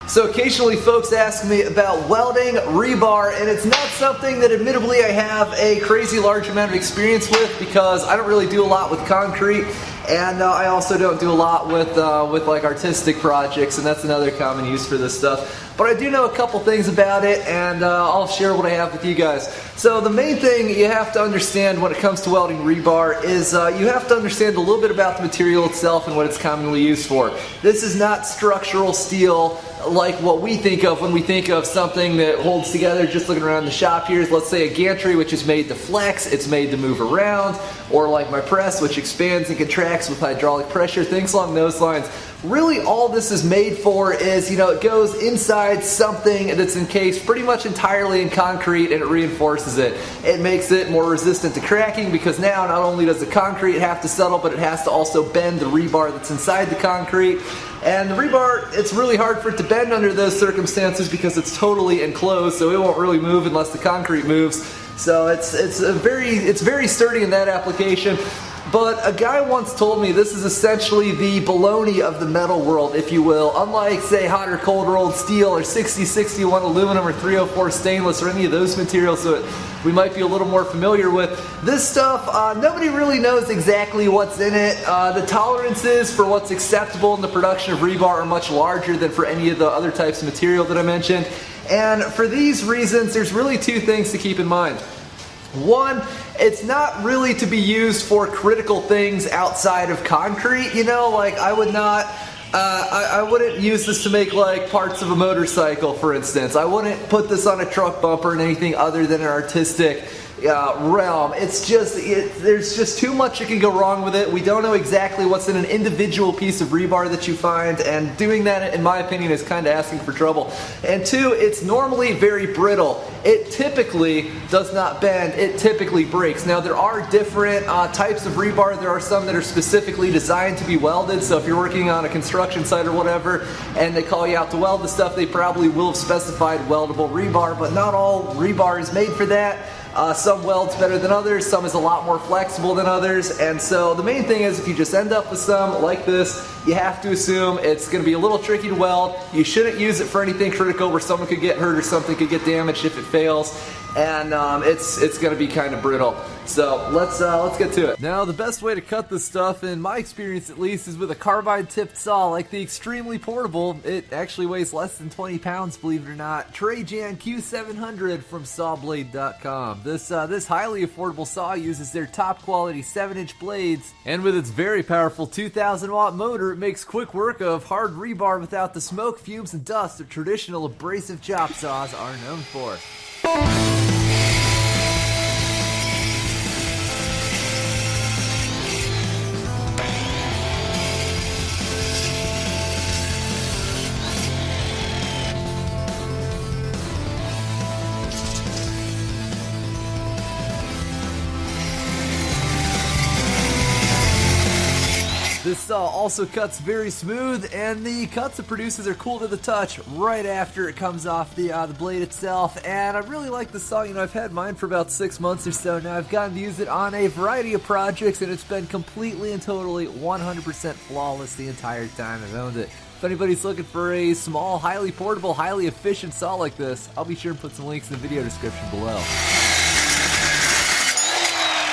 So occasionally folks ask me about welding rebar, and it's not something that admittedly I have a crazy large amount of experience with because I don't really do a lot with concrete, and I also don't do a lot with like artistic projects, and that's another common use for this stuff. But I do know a couple things about it, and I'll share what I have with you guys. So the main thing you have to understand when it comes to welding rebar is you have to understand a little bit about the material itself and what it's commonly used for. This is not structural steel like what we think of when we think of something that holds together. Just looking around the shop here, let's say a gantry, which is made to flex, it's made to move around, or like my press, which expands and contracts with hydraulic pressure, things along those lines. Really all this is made for is, it goes inside something that's encased pretty much entirely in concrete, and it reinforces it. It makes it more resistant to cracking because now not only does the concrete have to settle, but it has to also bend the rebar that's inside the concrete. And the rebar, it's really hard for it to bend under those circumstances because it's totally enclosed, so it won't really move unless the concrete moves. So it's very sturdy in that application. But a guy once told me this is essentially the baloney of the metal world, if you will. Unlike, say, hot or cold rolled steel or 6061 aluminum or 304 stainless or any of those materials that we might be a little more familiar with, this stuff, nobody really knows exactly what's in it. The tolerances for what's acceptable in the production of rebar are much larger than for any of the other types of material that I mentioned. And for these reasons, there's really two things to keep in mind. One, it's not really to be used for critical things outside of concrete, like I wouldn't use this to make like parts of a motorcycle, for instance. I wouldn't put this on a truck bumper and anything other than an artistic realm. It's just, there's just too much that can go wrong with it. We don't know exactly what's in an individual piece of rebar that you find, and doing that, in my opinion, is kind of asking for trouble. And two, it's normally very brittle. It typically does not bend, it typically breaks. Now there are different types of rebar. There are some that are specifically designed to be welded, so if you're working on a construction site or whatever and they call you out to weld the stuff, they probably will have specified weldable rebar, but not all rebar is made for that. Some welds better than others, some is a lot more flexible than others, and so the main thing is if you just end up with some like this, you have to assume it's going to be a little tricky to weld. You shouldn't use it for anything critical where someone could get hurt or something could get damaged if it fails, and it's going to be kind of brittle. So let's get to it. Now the best way to cut this stuff, in my experience at least, is with a carbide tipped saw like the extremely portable, it actually weighs less than 20 pounds, believe it or not, Trajan Q700 from sawblade.com. This highly affordable saw uses their top quality 7-inch blades, and with its very powerful 2,000 watt motor, it makes quick work of hard rebar without the smoke, fumes, and dust that traditional abrasive chop saws are known for. This saw also cuts very smooth, and the cuts it produces are cool to the touch right after it comes off the blade itself. And I really like the saw. I've had mine for about 6 months or so now. I've gotten to use it on a variety of projects, and it's been completely and totally 100% flawless the entire time I've owned it. If anybody's looking for a small, highly portable, highly efficient saw like this, I'll be sure to put some links in the video description below.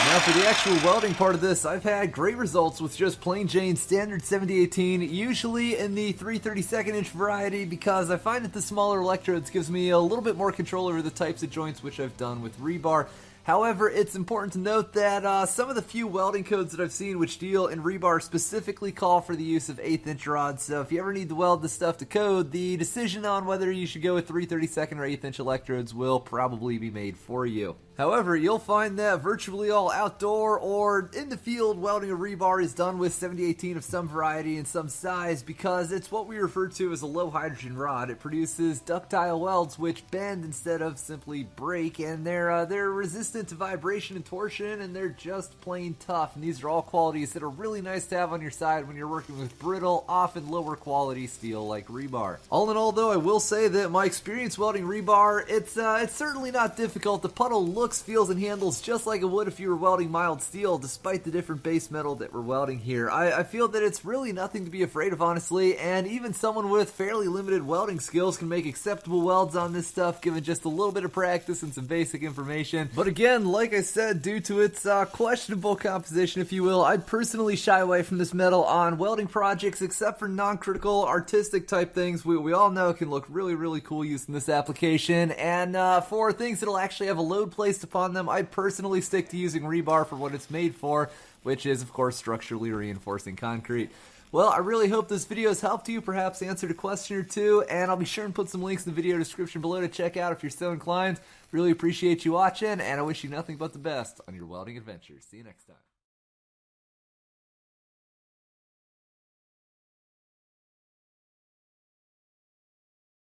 Now for the actual welding part of this, I've had great results with just plain Jane standard 7018, usually in the 3/32 inch variety, because I find that the smaller electrodes gives me a little bit more control over the types of joints which I've done with rebar. However, it's important to note that some of the few welding codes that I've seen which deal in rebar specifically call for the use of 1/8 inch rods, so if you ever need to weld this stuff to code, the decision on whether you should go with 3/32 or 1/8 inch electrodes will probably be made for you. However, you'll find that virtually all outdoor or in the field welding of rebar is done with 7018 of some variety and some size because it's what we refer to as a low hydrogen rod. It produces ductile welds which bend instead of simply break, and they're resistant to vibration and torsion, and they're just plain tough. And these are all qualities that are really nice to have on your side when you're working with brittle, often lower quality steel like rebar. All in all, though, I will say that my experience welding rebar, it's certainly not difficult. The puddle looks looks, feels, and handles just like it would if you were welding mild steel, despite the different base metal that we're welding here. I feel that it's really nothing to be afraid of, honestly, and even someone with fairly limited welding skills can make acceptable welds on this stuff, given just a little bit of practice and some basic information. But again, like I said, due to its questionable composition, if you will, I'd personally shy away from this metal on welding projects, except for non-critical, artistic type things we all know can look really cool used in this application. And for things that'll actually have a load placed upon them, I personally stick to using rebar for what it's made for, which is, of course, structurally reinforcing concrete. Well, I really hope this video has helped you, perhaps answered a question or two, and I'll be sure and put some links in the video description below to check out if you're so inclined. Really appreciate you watching, and I wish you nothing but the best on your welding adventures. See you next time.